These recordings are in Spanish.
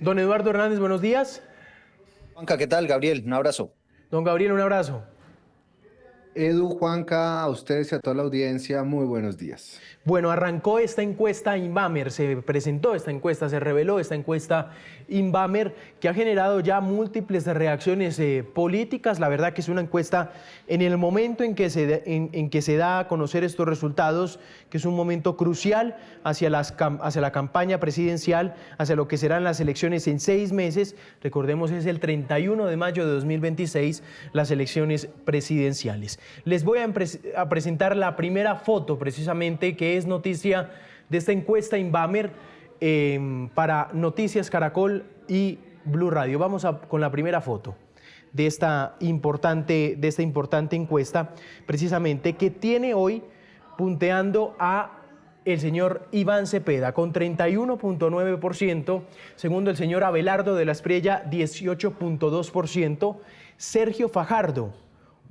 Don Eduardo Hernández, buenos días. Juanca, ¿qué tal? Gabriel, un abrazo. Don Gabriel, un abrazo. Edu, Juanca, a ustedes y a toda la audiencia, muy buenos días. Bueno, arrancó esta encuesta Inbamer, se presentó esta encuesta, se reveló esta encuesta Inbamer, que ha generado ya múltiples reacciones políticas. La verdad que es una encuesta en el momento en que se da a conocer estos resultados, que es un momento crucial hacia la campaña presidencial, hacia lo que serán las elecciones en 6 meses. Recordemos, es el 31 de mayo de 2026, las elecciones presidenciales. Les voy a presentar la primera foto, precisamente, que es noticia de esta encuesta Inbamer para Noticias Caracol y Blue Radio. Vamos con la primera foto de esta importante encuesta, precisamente, que tiene hoy punteando a el señor Iván Cepeda con 31.9%, segundo el señor Abelardo de la Espriella 18.2%, Sergio Fajardo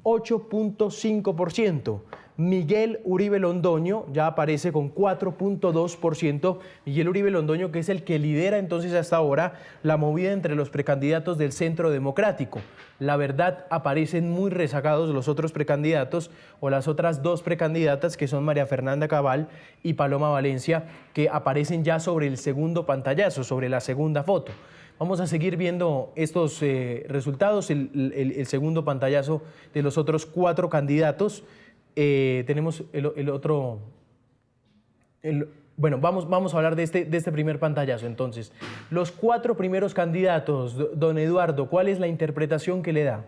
8.5%. Miguel Uribe Londoño ya aparece con 4.2%. Miguel Uribe Londoño, que es el que lidera entonces hasta ahora la movida entre los precandidatos del Centro Democrático. La verdad, aparecen muy rezagados los otros precandidatos o las otras dos precandidatas, que son María Fernanda Cabal y Paloma Valencia, que aparecen ya sobre el segundo pantallazo, sobre la segunda foto. Vamos a seguir viendo estos resultados, el segundo pantallazo de los otros 4 candidatos. Tenemos el otro... Bueno, vamos a hablar de este primer pantallazo. Entonces, los 4 primeros candidatos, don Eduardo, ¿cuál es la interpretación que le da?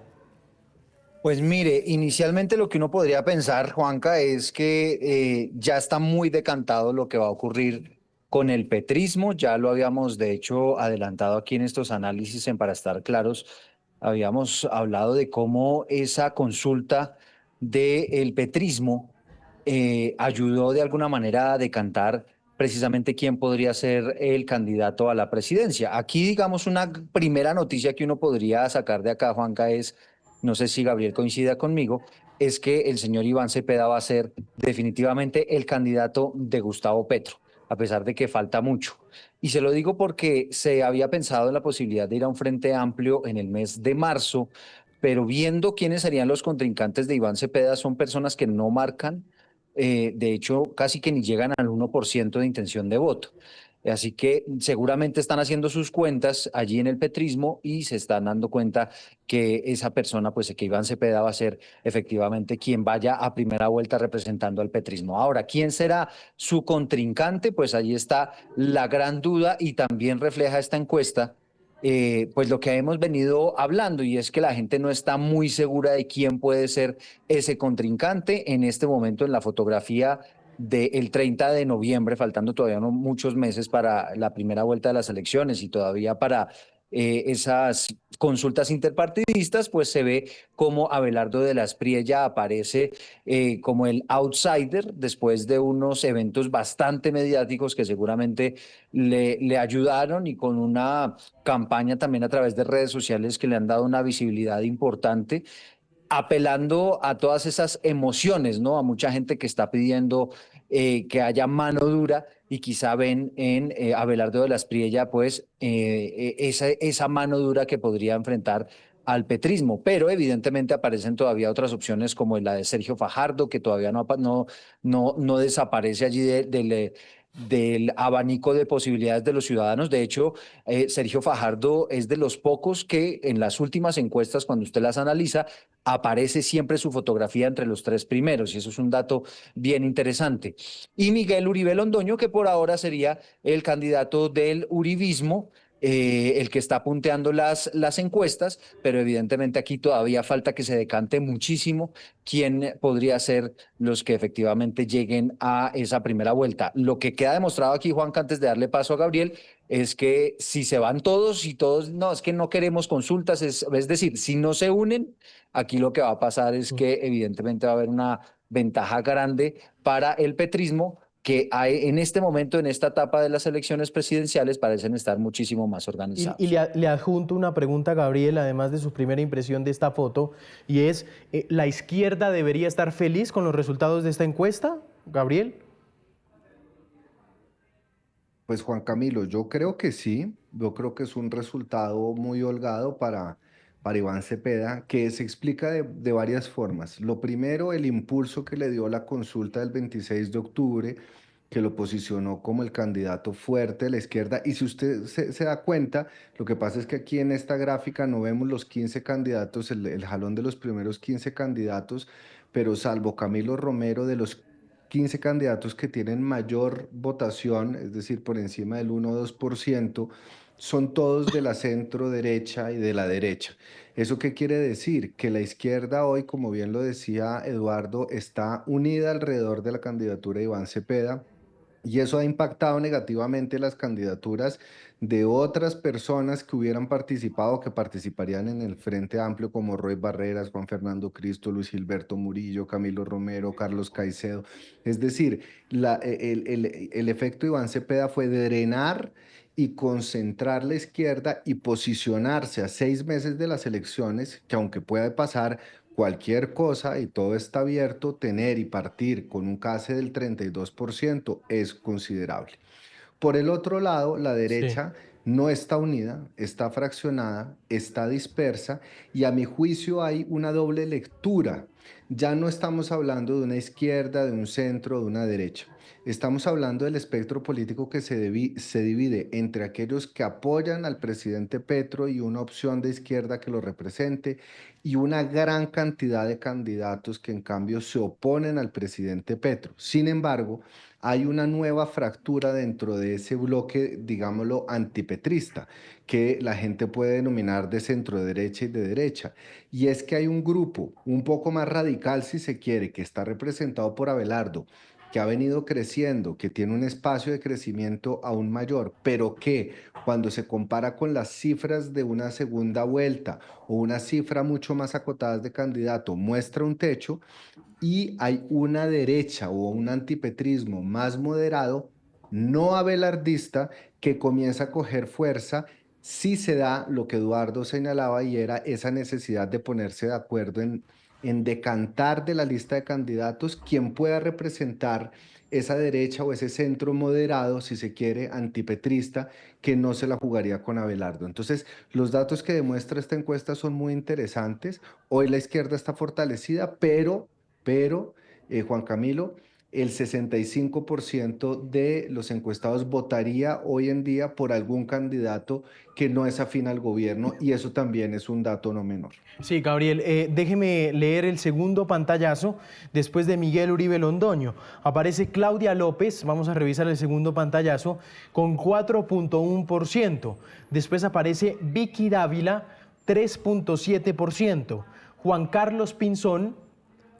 Pues mire, inicialmente lo que uno podría pensar, Juanca, es que ya está muy decantado lo que va a ocurrir con el petrismo. Ya lo habíamos, de hecho, adelantado aquí en estos análisis Para Estar Claros. Habíamos hablado de cómo esa consulta del petrismo ayudó de alguna manera a decantar precisamente quién podría ser el candidato a la presidencia. Aquí, digamos, una primera noticia que uno podría sacar de acá, Juanca, es, no sé si Gabriel coincida conmigo, es que el señor Iván Cepeda va a ser definitivamente el candidato de Gustavo Petro, a pesar de que falta mucho. Y se lo digo porque se había pensado en la posibilidad de ir a un frente amplio en el mes de marzo, pero viendo quiénes serían los contrincantes de Iván Cepeda, son personas que no marcan, de hecho, casi que ni llegan al 1% de intención de voto. Así que seguramente están haciendo sus cuentas allí en el petrismo y se están dando cuenta que esa persona, pues que Iván Cepeda va a ser efectivamente quien vaya a primera vuelta representando al petrismo. Ahora, ¿quién será su contrincante? Pues allí está la gran duda y también refleja esta encuesta pues lo que hemos venido hablando, y es que la gente no está muy segura de quién puede ser ese contrincante. En este momento, en la fotografía del 30 de noviembre, faltando todavía no muchos meses para la primera vuelta de las elecciones y todavía para esas consultas interpartidistas, pues se ve como Abelardo de la Espriella aparece como el outsider después de unos eventos bastante mediáticos que seguramente le ayudaron, y con una campaña también a través de redes sociales que le han dado una visibilidad importante, apelando a todas esas emociones, ¿no? A mucha gente que está pidiendo que haya mano dura, y quizá ven en Abelardo de la Espriella, pues, esa mano dura que podría enfrentar al petrismo. Pero evidentemente aparecen todavía otras opciones, como la de Sergio Fajardo, que todavía no desaparece allí del abanico de posibilidades de los ciudadanos. De hecho, Sergio Fajardo es de los pocos que en las últimas encuestas, cuando usted las analiza, aparece siempre su fotografía entre los 3 primeros, y eso es un dato bien interesante. Y Miguel Uribe Londoño, que por ahora sería el candidato del uribismo, el que está punteando las encuestas, pero evidentemente aquí todavía falta que se decante muchísimo quién podría ser los que efectivamente lleguen a esa primera vuelta. Lo que queda demostrado aquí, Juanca, antes de darle paso a Gabriel, es que si se van todos y todos, no, es que no queremos consultas, es decir, si no se unen, aquí lo que va a pasar es que evidentemente va a haber una ventaja grande para el petrismo, que hay, en este momento, en esta etapa de las elecciones presidenciales, parecen estar muchísimo más Y organizados. le adjunto una pregunta a Gabriel, además de su primera impresión de esta foto, y es, ¿la izquierda debería estar feliz con los resultados de esta encuesta, Gabriel? Pues Juan Camilo, yo creo que sí, yo creo que es un resultado muy holgado para Iván Cepeda, que se explica de varias formas. Lo primero, el impulso que le dio la consulta del 26 de octubre, que lo posicionó como el candidato fuerte de la izquierda. Y si usted se da cuenta, lo que pasa es que aquí en esta gráfica no vemos los 15 candidatos, el jalón de los primeros 15 candidatos, pero salvo Camilo Romero, de los 15 candidatos que tienen mayor votación, es decir, por encima del 1 o 2%, son todos de la centro derecha y de la derecha. ¿Eso qué quiere decir? Que la izquierda hoy, como bien lo decía Eduardo, está unida alrededor de la candidatura de Iván Cepeda. Y eso ha impactado negativamente las candidaturas de otras personas que hubieran participado, que participarían en el Frente Amplio, como Roy Barreras, Juan Fernando Cristo, Luis Gilberto Murillo, Camilo Romero, Carlos Caicedo. Es decir, el efecto Iván Cepeda fue drenar y concentrar la izquierda y posicionarse a 6 meses de las elecciones, que aunque pueda pasar cualquier cosa y todo está abierto, tener y partir con un CASE del 32% es considerable. Por el otro lado, la Sí. derecha no está unida, está fraccionada, está dispersa y a mi juicio hay una doble lectura. Ya no estamos hablando de una izquierda, de un centro, de una derecha. Estamos hablando del espectro político que se divide entre aquellos que apoyan al presidente Petro y una opción de izquierda que lo represente, y una gran cantidad de candidatos que en cambio se oponen al presidente Petro. Sin embargo, hay una nueva fractura dentro de ese bloque, digámoslo, antipetrista, que la gente puede denominar de centro derecha y de derecha. Y es que hay un grupo un poco más radical, si se quiere, que está representado por Abelardo, que ha venido creciendo, que tiene un espacio de crecimiento aún mayor, pero que cuando se compara con las cifras de una segunda vuelta o una cifra mucho más acotada de candidato, muestra un techo. Y hay una derecha o un antipetrismo más moderado, no abelardista, que comienza a coger fuerza si se da lo que Eduardo señalaba, y era esa necesidad de ponerse de acuerdo en decantar de la lista de candidatos quien pueda representar esa derecha o ese centro moderado, si se quiere, antipetrista, que no se la jugaría con Abelardo. Entonces, los datos que demuestra esta encuesta son muy interesantes. Hoy la izquierda está fortalecida, pero Juan Camilo, el 65% de los encuestados votaría hoy en día por algún candidato que no es afín al gobierno, y eso también es un dato no menor. Sí, Gabriel, déjeme leer el segundo pantallazo después de Miguel Uribe Londoño. Aparece Claudia López, vamos a revisar el segundo pantallazo, con 4.1%. Después aparece Vicky Dávila, 3.7%. Juan Carlos Pinzón,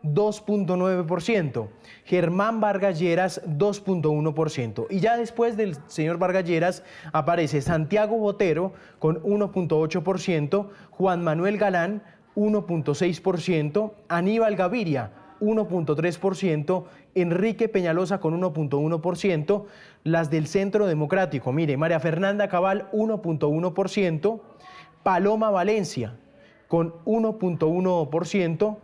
2.9%, Germán Vargas Lleras 2.1%, y ya después del señor Vargas Lleras aparece Santiago Botero con 1.8%, Juan Manuel Galán 1.6%, Aníbal Gaviria 1.3%, Enrique Peñalosa con 1.1%, las del Centro Democrático, mire, María Fernanda Cabal 1.1%, Paloma Valencia con 1.1%,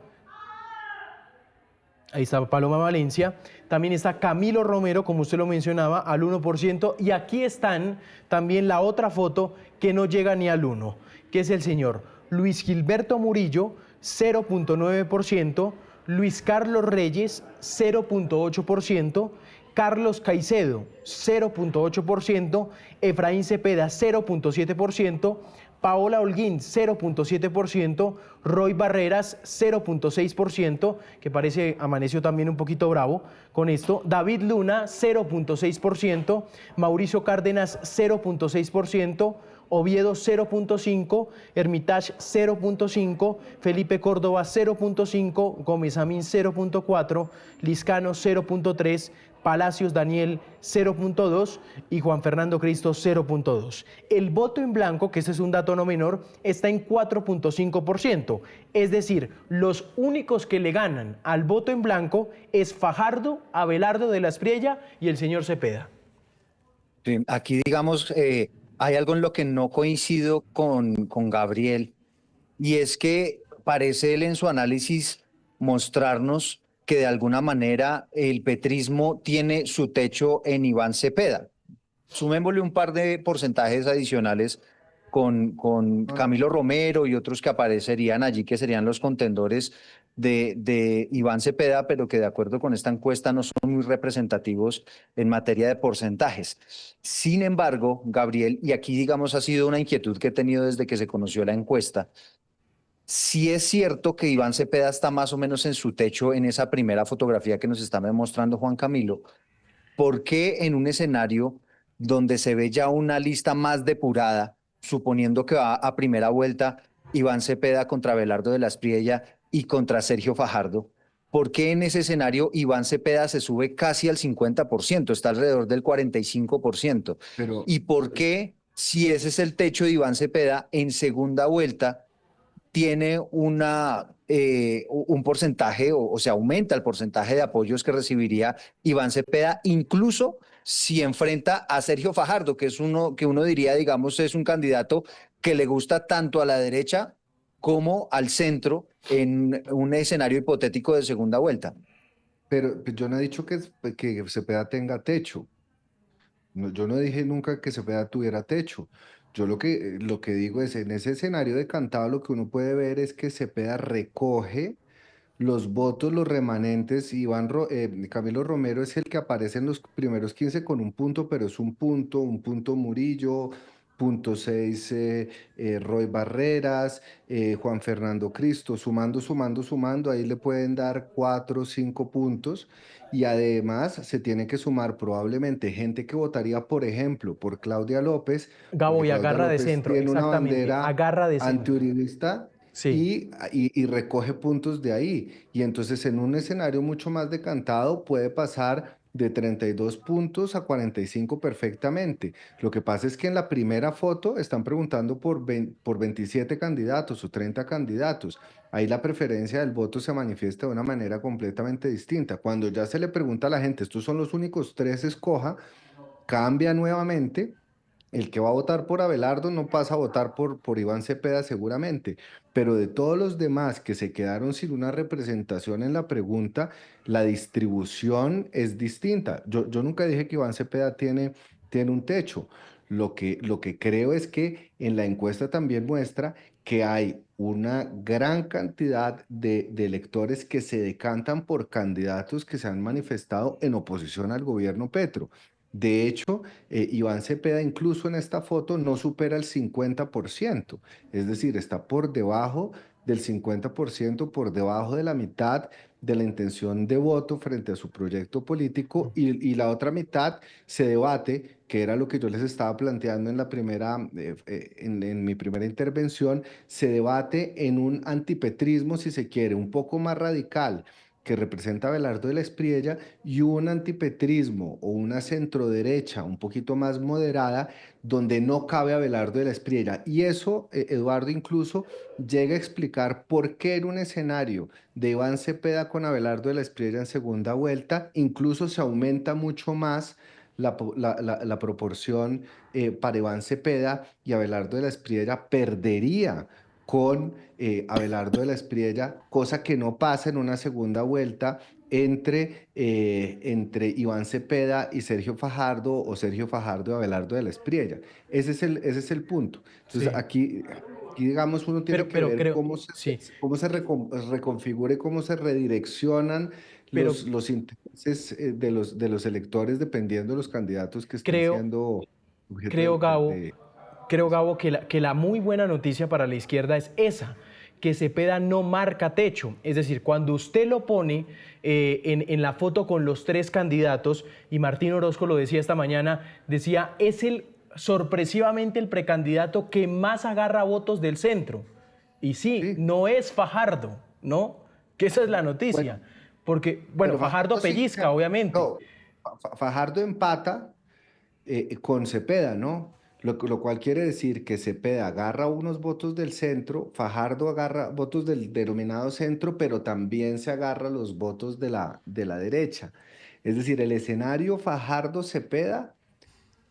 ahí está Paloma Valencia, también está Camilo Romero, como usted lo mencionaba, al 1%, y aquí están también la otra foto que no llega ni al 1, que es el señor Luis Gilberto Murillo, 0.9%, Luis Carlos Reyes, 0.8%, Carlos Caicedo, 0.8%, Efraín Cepeda, 0.7%, Paola Holguín, 0.7%, Roy Barreras, 0.6%, que parece amaneció también un poquito bravo con esto, David Luna, 0.6%, Mauricio Cárdenas, 0.6%, Oviedo 0.5, Hermitage 0.5, Felipe Córdoba 0.5, Gómez Amín 0.4, Liscano 0.3, Palacios Daniel 0.2 y Juan Fernando Cristo 0.2. El voto en blanco, que este es un dato no menor, está en 4.5%. Es decir, los únicos que le ganan al voto en blanco es Fajardo, Abelardo de la Espriella y el señor Cepeda. Sí, aquí, digamos, hay algo en lo que no coincido con Gabriel, y es que parece él en su análisis mostrarnos que de alguna manera el petrismo tiene su techo en Iván Cepeda. sumémosle un par de porcentajes adicionales con No, no. Camilo Romero y otros que aparecerían allí, que serían los contendores de Iván Cepeda, pero que de acuerdo con esta encuesta no son muy representativos en materia de porcentajes. Sin embargo, Gabriel, y aquí digamos ha sido una inquietud que he tenido desde que se conoció la encuesta, sí es cierto que Iván Cepeda está más o menos en su techo en esa primera fotografía que nos está mostrando Juan Camilo. ¿Por qué en un escenario donde se ve ya una lista más depurada, suponiendo que va a primera vuelta Iván Cepeda contra Abelardo de la Espriella y contra Sergio Fajardo? ¿Por qué en ese escenario Iván Cepeda se sube casi al 50%, está alrededor del 45%? Pero, ¿Y por qué, si ese es el techo de Iván Cepeda, en segunda vuelta tiene un porcentaje, o se aumenta el porcentaje de apoyos que recibiría Iván Cepeda, incluso si enfrenta a Sergio Fajardo, que es uno que uno diría, digamos, es un candidato que le gusta tanto a la derecha como al centro en un escenario hipotético de segunda vuelta? pero yo no he dicho que Cepeda tenga techo. Yo no dije nunca que Cepeda tuviera techo. Yo lo que digo es, en ese escenario decantado, lo que uno puede ver es que Cepeda recoge los votos, los remanentes. Camilo Romero es el que aparece en los primeros 15 con un punto, pero es un punto Murillo, punto 6 Roy Barreras, Juan Fernando Cristo, sumando, ahí le pueden dar 4 o 5 puntos. Y además se tiene que sumar probablemente gente que votaría, por ejemplo, por Claudia López, Gabo, porque y Claudia agarra de López centro, tiene una exactamente, bandera agarra de centro. antiuribista Sí. y recoge puntos de ahí. Y entonces en un escenario mucho más decantado puede pasar de 32 puntos a 45 perfectamente. Lo que pasa es que en la primera foto están preguntando por 27 candidatos o 30 candidatos. Ahí la preferencia del voto se manifiesta de una manera completamente distinta. Cuando ya se le pregunta a la gente, estos son los únicos tres, escoja, cambia nuevamente. El que va a votar por Abelardo no pasa a votar por Iván Cepeda seguramente, pero de todos los demás que se quedaron sin una representación en la pregunta, la distribución es distinta. Yo nunca dije que Iván Cepeda tiene un techo. Lo que creo es que en la encuesta también muestra que hay una gran cantidad de electores que se decantan por candidatos que se han manifestado en oposición al gobierno Petro. De hecho, Iván Cepeda incluso en esta foto no supera el 50%, es decir, está por debajo del 50%, por debajo de la mitad de la intención de voto frente a su proyecto político y la otra mitad se debate, que era lo que yo les estaba planteando en mi primera intervención, se debate en un antipetrismo, si se quiere, un poco más radical que representa a Abelardo de la Espriella y un antipetrismo o una centroderecha un poquito más moderada donde no cabe Abelardo de la Espriella. Y eso, Eduardo, incluso llega a explicar por qué en un escenario de Iván Cepeda con Abelardo de la Espriella en segunda vuelta, incluso se aumenta mucho más la proporción para Iván Cepeda y Abelardo de la Espriella perdería con Abelardo de la Espriella, cosa que no pasa en una segunda vuelta entre Iván Cepeda y Sergio Fajardo o Sergio Fajardo y Abelardo de la Espriella. Ese es el punto. Entonces Sí. aquí, digamos, uno tiene que Pero ver creo, cómo se, sí, cómo se reconfigura y cómo se redireccionan pero los intereses de los electores dependiendo de los candidatos que estén creo, siendo objeto creo, Gabo, que la muy buena noticia para la izquierda es esa, que Cepeda no marca techo. Es decir, cuando usted lo pone en la foto con los tres candidatos, y Martín Orozco lo decía esta mañana, decía, es sorpresivamente el precandidato que más agarra votos del centro. Y sí, Sí, no es Fajardo, ¿no? Que esa es la bueno, noticia. Porque, bueno, pero Fajardo Fajardo sí, pellizca, obviamente. no, Fajardo empata con Cepeda, ¿no? Lo cual quiere decir que Cepeda agarra unos votos del centro, Fajardo agarra votos del denominado centro, pero también se agarra los votos de la derecha. Es decir, el escenario Fajardo-Cepeda,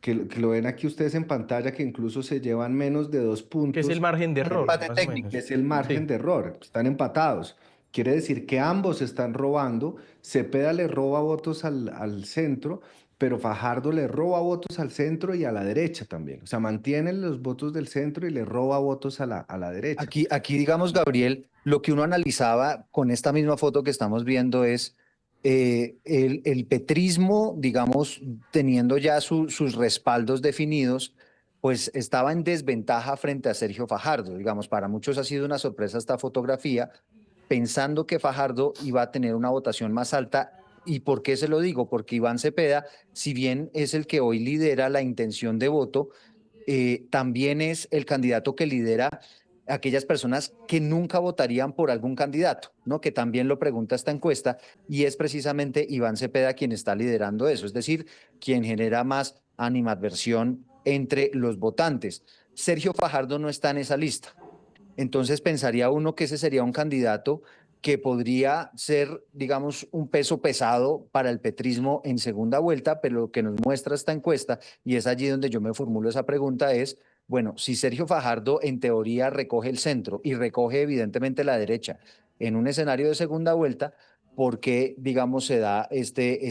que lo ven aquí ustedes en pantalla, que incluso se llevan menos de dos Que es el puntos, margen de Un error, empate más o técnico. menos. es el margen Sí, de error, están empatados. Quiere decir que ambos están robando. Cepeda le roba votos al centro, pero Fajardo le roba votos al centro y a la derecha también. O sea, mantiene los votos del centro y le roba votos a la derecha. Aquí, digamos, Gabriel, lo que uno analizaba con esta misma foto que estamos viendo es el petrismo, digamos, teniendo ya sus respaldos definidos, pues estaba en desventaja frente a Sergio Fajardo. Digamos, para muchos ha sido una sorpresa esta fotografía, pensando que Fajardo iba a tener una votación más alta. ¿Y por qué se lo digo? Porque Iván Cepeda, si bien es el que hoy lidera la intención de voto, también es el candidato que lidera a aquellas personas que nunca votarían por algún candidato, ¿no? Que también lo pregunta esta encuesta, y es precisamente Iván Cepeda quien está liderando eso, es decir, quien genera más animadversión entre los votantes. Sergio Fajardo no está en esa lista. Entonces pensaría uno que ese sería un candidato que podría ser, digamos, un peso pesado para el petrismo en segunda vuelta, pero lo que nos muestra esta encuesta, y es allí donde yo me formulo esa pregunta, es, bueno, si Sergio Fajardo en teoría recoge el centro y recoge evidentemente la derecha en un escenario de segunda vuelta, ¿por qué, digamos, se da este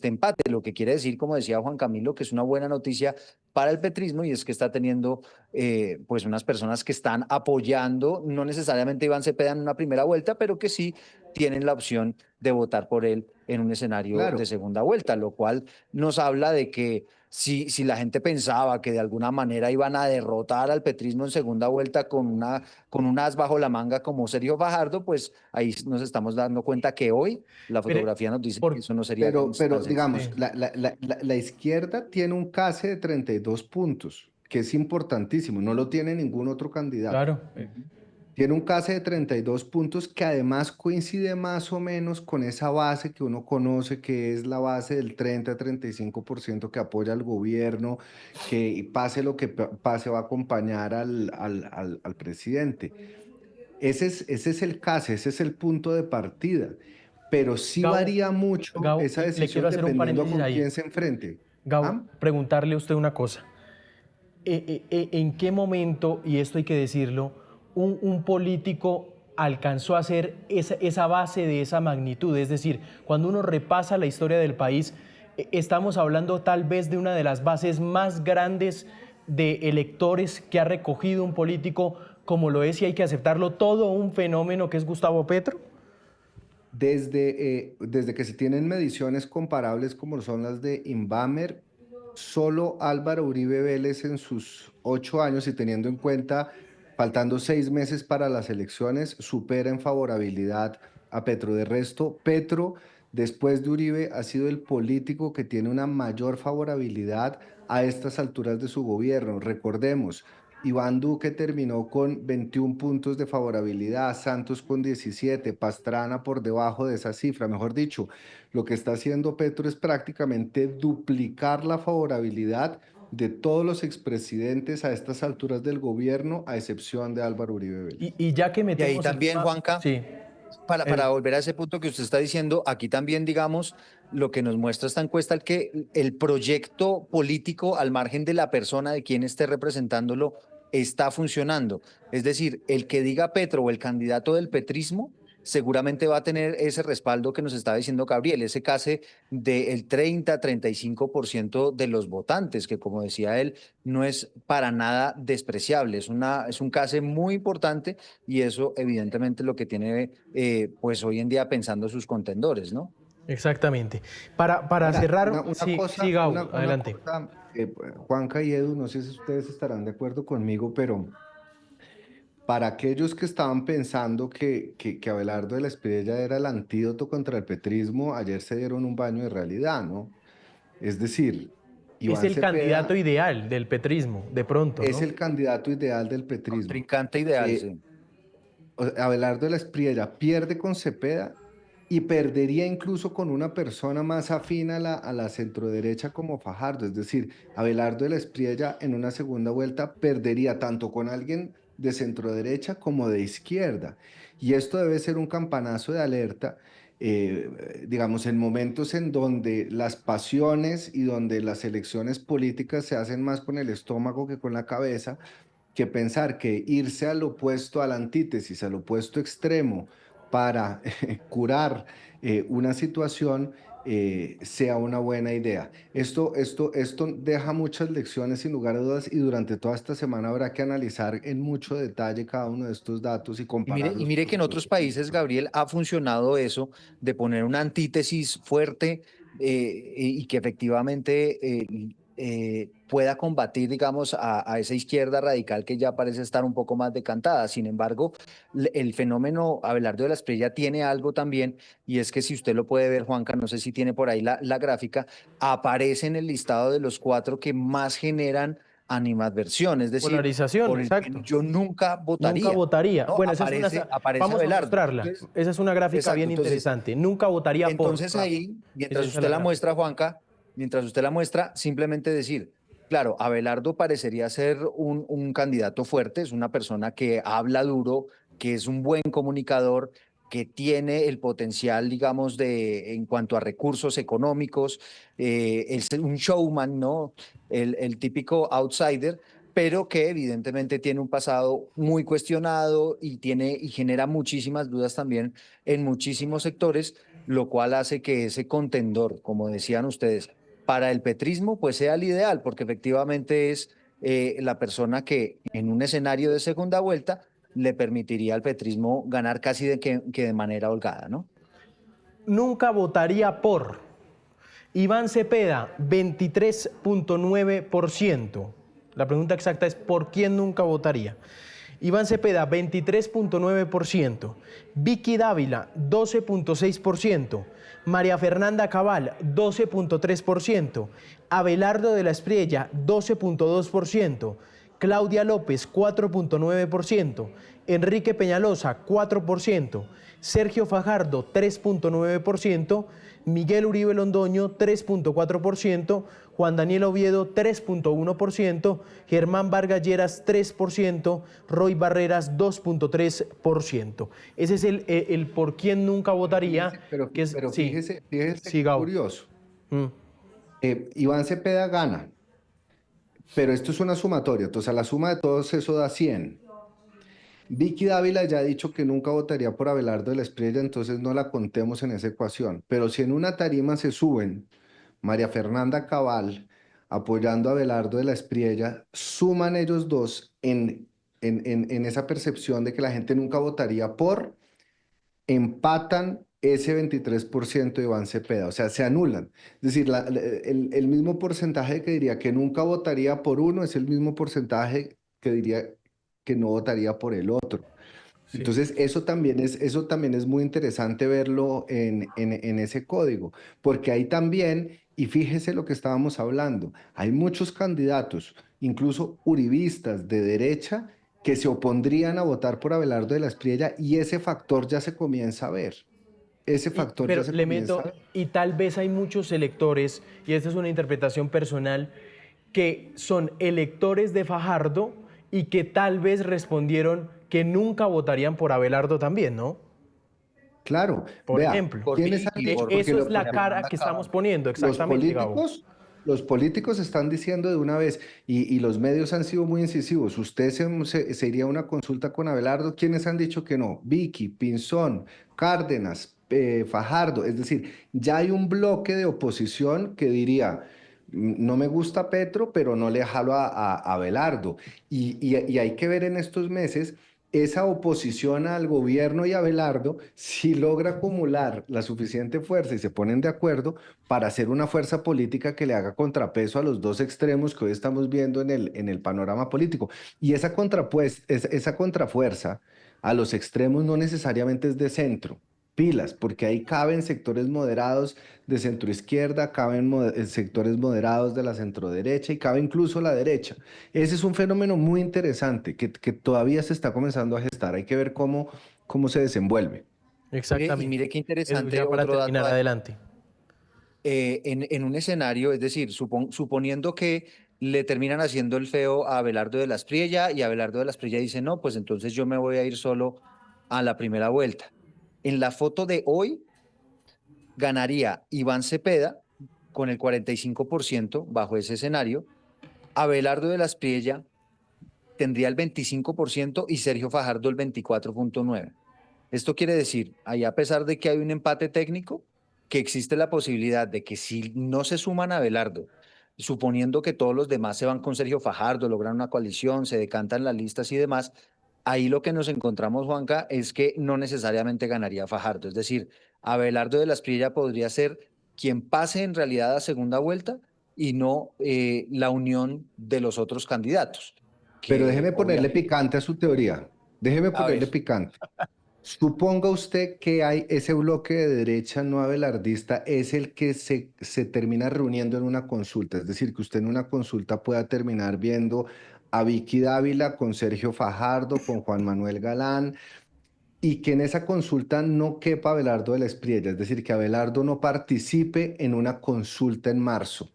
empate? Lo que quiere decir, como decía Juan Camilo, que es una buena noticia para el petrismo, y es que está teniendo pues unas personas que están apoyando, no necesariamente Iván Cepeda en una primera vuelta, pero que sí tienen la opción de votar por él en un escenario de Claro. segunda vuelta, lo cual nos habla de que si la gente pensaba que de alguna manera iban a derrotar al petrismo en segunda vuelta con un as bajo la manga como Sergio Fajardo, pues ahí nos estamos dando cuenta que hoy la Pero, fotografía nos dice que por, eso no sería tan Pero sencillo. digamos, sí, la izquierda tiene un case de 32 puntos, que es importantísimo, no lo tiene ningún otro candidato. claro. Ujú. Tiene un case de 32 puntos que además coincide más o menos con esa base que uno conoce, que es la base del 30-35% que apoya al gobierno, que pase lo que pase va a acompañar al presidente. Ese es el case, ese es el punto de partida, pero sí Gabo, varía mucho Gabo, esa le quiero decisión hacer un dependiendo paréntesis con ahí. quién se enfrente. Gabo, ¿Ah? preguntarle a usted una cosa. ¿En qué momento, y esto hay que decirlo, un político alcanzó a hacer esa base de esa magnitud? Es decir, cuando uno repasa la historia del país, estamos hablando tal vez de una de las bases más grandes de electores que ha recogido un político, como lo es, y hay que aceptarlo, todo un fenómeno que es Gustavo Petro. Desde que se tienen mediciones comparables como son las de Inbamer, solo Álvaro Uribe Vélez en sus 8 años y teniendo en cuenta, faltando 6 meses para las elecciones, supera en favorabilidad a Petro. De resto, Petro, después de Uribe, ha sido el político que tiene una mayor favorabilidad a estas alturas de su gobierno. Recordemos, Iván Duque terminó con 21 puntos de favorabilidad, Santos con 17, Pastrana por debajo de esa cifra. Mejor dicho, lo que está haciendo Petro es prácticamente duplicar la favorabilidad de todos los expresidentes a estas alturas del gobierno, a excepción de Álvaro Uribe Vélez. Y ya que Y ahí metemos el también, tema, Juanca, sí, para volver a ese punto que usted está diciendo, aquí también, digamos, lo que nos muestra esta encuesta es que el proyecto político, al margen de la persona, de quien esté representándolo, está funcionando. Es decir, el que diga Petro o el candidato del petrismo, seguramente va a tener ese respaldo que nos estaba diciendo Gabriel, ese case del 30-35% de los votantes, que como decía él, no es para nada despreciable, es un case muy importante, y eso evidentemente es lo que tiene pues hoy en día pensando sus contendores, ¿no? exactamente. Para Ahora, cerrar, sí, sí, Gabo, una adelante. cosa, Juanca y Edu, no sé si ustedes estarán de acuerdo conmigo, pero para aquellos que estaban pensando que Abelardo de la Espriella era el antídoto contra el petrismo, ayer se dieron un baño de realidad, ¿no? Es decir, Es Iván el candidato Cepeda ideal del petrismo, de pronto, es ¿no? el candidato ideal del petrismo. Contrincante ideal, Eh, sí. Abelardo de la Espriella pierde con Cepeda y perdería incluso con una persona más afín a la centroderecha como Fajardo. Es decir, Abelardo de la Espriella en una segunda vuelta perdería tanto con alguien de centroderecha como de izquierda. Y esto debe ser un campanazo de alerta, digamos, en momentos en donde las pasiones y donde las elecciones políticas se hacen más con el estómago que con la cabeza, que pensar que irse al opuesto, a la antítesis, al opuesto extremo, para curar una situación sea una buena idea. Esto deja muchas lecciones sin lugar a dudas y durante toda esta semana habrá que analizar en mucho detalle cada uno de estos datos y Y compararlos, mire por que en otros supuesto, con países, nuestro. Gabriel, ha funcionado eso de poner una antítesis fuerte y que efectivamente pueda combatir, digamos, a esa izquierda radical que ya parece estar un poco más decantada. Sin embargo, el fenómeno Abelardo de la Espriella tiene algo también, y es que si usted lo puede ver, Juanca, no sé si tiene por ahí la gráfica, aparece en el listado de los cuatro que más generan animadversión, es decir, Polarización, por el que exacto. yo nunca Nunca votaría. votaría. ¿No? Bueno, Aparece vamos a Abelardo. mostrarla. Esa es una gráfica Exacto. bien interesante. Nunca votaría por. Entonces ahí, Esa mientras es usted la la gráfica. muestra, Juanca, mientras usted la muestra, simplemente decir, claro, Abelardo parecería ser un candidato fuerte, es una persona que habla duro, que es un buen comunicador, que tiene el potencial, digamos, en cuanto a recursos económicos, es un showman, ¿no? El típico outsider, pero que evidentemente tiene un pasado muy cuestionado y genera muchísimas dudas también en muchísimos sectores, lo cual hace que ese contendor, como decían ustedes, para el petrismo, pues sea el ideal, porque efectivamente es la persona que en un escenario de segunda vuelta le permitiría al petrismo ganar casi que de manera holgada, ¿no? Nunca votaría por. Iván Cepeda, 23.9%. La pregunta exacta es ¿por quién nunca votaría? Iván Cepeda, 23.9%. Vicky Dávila, 12.6%. María Fernanda Cabal, 12.3%. Abelardo de la Espriella, 12.2%. Claudia López, 4.9%. Enrique Peñalosa, 4%. Sergio Fajardo, 3.9%. Miguel Uribe Londoño, 3.4%. Juan Daniel Oviedo, 3.1%. Germán Vargas Lleras, 3%. Roy Barreras, 2.3%. Ese es el por quién nunca votaría. Que es, Pero sí, fíjese sí, qué Gabo. curioso. Mm. Iván Cepeda gana, pero esto es una sumatoria, entonces la suma de todos eso da 100. Vicky Dávila ya ha dicho que nunca votaría por Abelardo de la Espriella, entonces no la contemos en esa ecuación. Pero si en una tarima se suben María Fernanda Cabal apoyando a Abelardo de la Espriella, suman ellos dos en esa percepción de que la gente nunca votaría por, empatan ese 23% de Iván Cepeda, o sea, se anulan. Es decir, el mismo porcentaje que diría que nunca votaría por uno es el mismo porcentaje que diría que no votaría por el otro. Sí. Entonces, eso también es muy interesante verlo en ese código, porque ahí también, y fíjese lo que estábamos hablando, hay muchos candidatos, incluso uribistas de derecha, que se opondrían a votar por Abelardo de la Espriella y ese factor ya se comienza a ver. Ese factor ya Pero se le comienza a meto, ver. y tal vez hay muchos electores, y esta es una interpretación personal, que son electores de Fajardo y que tal vez respondieron que nunca votarían por Abelardo también, ¿no? Claro, Por vea, ejemplo. Por ¿quiénes han Vicky, dicho? por Eso es la María cara Fernanda que estamos Cabal. poniendo, Los exactamente, Gabo. políticos, los políticos están diciendo de una vez, y los medios han sido muy incisivos, usted se iría a una consulta con Abelardo, ¿quiénes han dicho que no? Vicky, Pinzón, Cárdenas, Fajardo, es decir, ya hay un bloque de oposición que diría, no me gusta Petro, pero no le jalo a Abelardo. Y hay que ver en estos meses esa oposición al gobierno y a Abelardo si logra acumular la suficiente fuerza y se ponen de acuerdo para hacer una fuerza política que le haga contrapeso a los dos extremos que hoy estamos viendo en el panorama político. Y esa contrafuerza a los extremos no necesariamente es de centro. Pilas, porque ahí caben sectores moderados de centro izquierda, caben sectores moderados de la centro derecha y cabe incluso la derecha. Ese es un fenómeno muy interesante que todavía se está comenzando a gestar. Hay que ver cómo se desenvuelve. Mire Exactamente. qué Eso interesante ya para otro dato terminar ahí. adelante. En un escenario, es decir, suponiendo que le terminan haciendo el feo a Abelardo de la Espriella y Abelardo de la Espriella dice, no, pues entonces yo me voy a ir solo a la primera vuelta. En la foto de hoy ganaría Iván Cepeda con el 45% bajo ese escenario, Abelardo de la Espriella tendría el 25% y Sergio Fajardo el 24.9%. Esto quiere decir, ahí a pesar de que hay un empate técnico, que existe la posibilidad de que si no se suman a Abelardo, suponiendo que todos los demás se van con Sergio Fajardo, logran una coalición, se decantan las listas y demás, ahí lo que nos encontramos, Juanca, es que no necesariamente ganaría Fajardo. Es decir, Abelardo de la Espriella podría ser quien pase en realidad a segunda vuelta y no la unión de los otros candidatos, Pero que déjeme ponerle obviamente, picante a su teoría. Déjeme a ver, ponerle picante. Suponga usted que hay ese bloque de derecha no abelardista es el que se termina reuniendo en una consulta. Es decir, que usted en una consulta pueda terminar viendo a Vicky Dávila con Sergio Fajardo, con Juan Manuel Galán, y que en esa consulta no quepa Abelardo de la Espriella. Es decir, que Abelardo no participe en una consulta en marzo.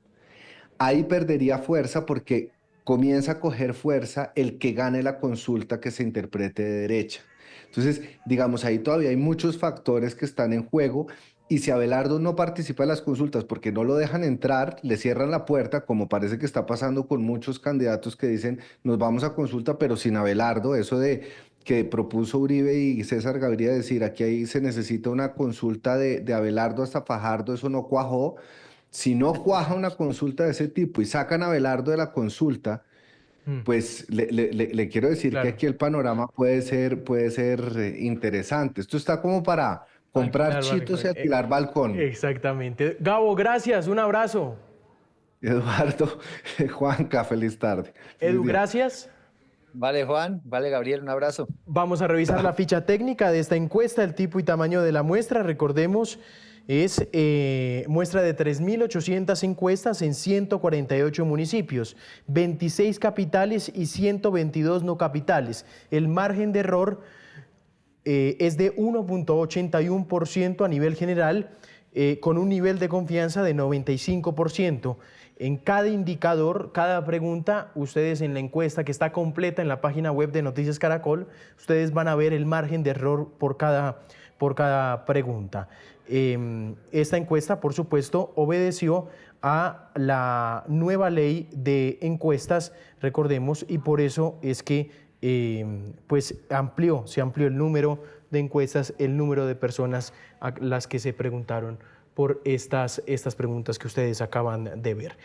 Ahí perdería fuerza porque comienza a coger fuerza el que gane la consulta que se interprete de derecha. Entonces, digamos, ahí todavía hay muchos factores que están en juego y si Abelardo no participa en las consultas porque no lo dejan entrar, le cierran la puerta, como parece que está pasando con muchos candidatos que dicen nos vamos a consulta, pero sin Abelardo, eso de que propuso Uribe y César Gaviria decir aquí ahí se necesita una consulta de Abelardo hasta Fajardo, eso no cuajó. Si no cuaja una consulta de ese tipo y sacan a Abelardo de la consulta, Mm, pues le quiero decir que claro, aquí el panorama puede ser interesante. Esto está como para comprar alquilar chitos y balcón. alquilar balcón. Exactamente. Gabo, gracias, un abrazo. Eduardo, Juanca, feliz tarde. Feliz Edu, día. gracias. vale Juan, vale Gabriel, un abrazo. Vamos a revisar la ficha técnica de esta encuesta, el tipo y tamaño de la muestra. Recordemos, es muestra de 3.800 encuestas en 148 municipios, 26 capitales y 122 no capitales. El margen de error es de 1.81% a nivel general, con un nivel de confianza de 95%. En cada indicador, cada pregunta, ustedes en la encuesta que está completa en la página web de Noticias Caracol, ustedes van a ver el margen de error por cada pregunta. Esta encuesta, por supuesto, obedeció a la nueva ley de encuestas, recordemos, y por eso es que pues se amplió el número de encuestas, el número de personas a las que se preguntaron por estas preguntas que ustedes acaban de ver.